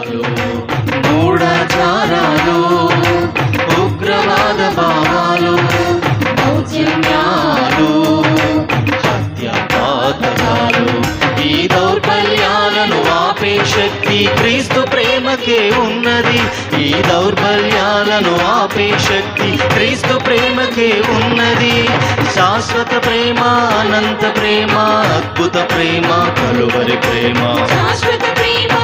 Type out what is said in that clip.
పాపాలు, మూఢాచారాలు, ఉగ్రవాద భావాలు, దౌర్జన్యాలు, హత్యాపాతకాలు, ఈ దౌర్బల్యాలను ఆపే శక్తి క్రీస్తు ప్రేమకే ఉన్నది. ఈ దౌర్బల్యాలను ఆపే శక్తి క్రీస్తు ప్రేమకే ఉన్నది. శాశ్వత ప్రేమ, అనంత ప్రేమ, అద్భుత ప్రేమ, కలువరి ప్రేమ, శాశ్వత ప్రేమ,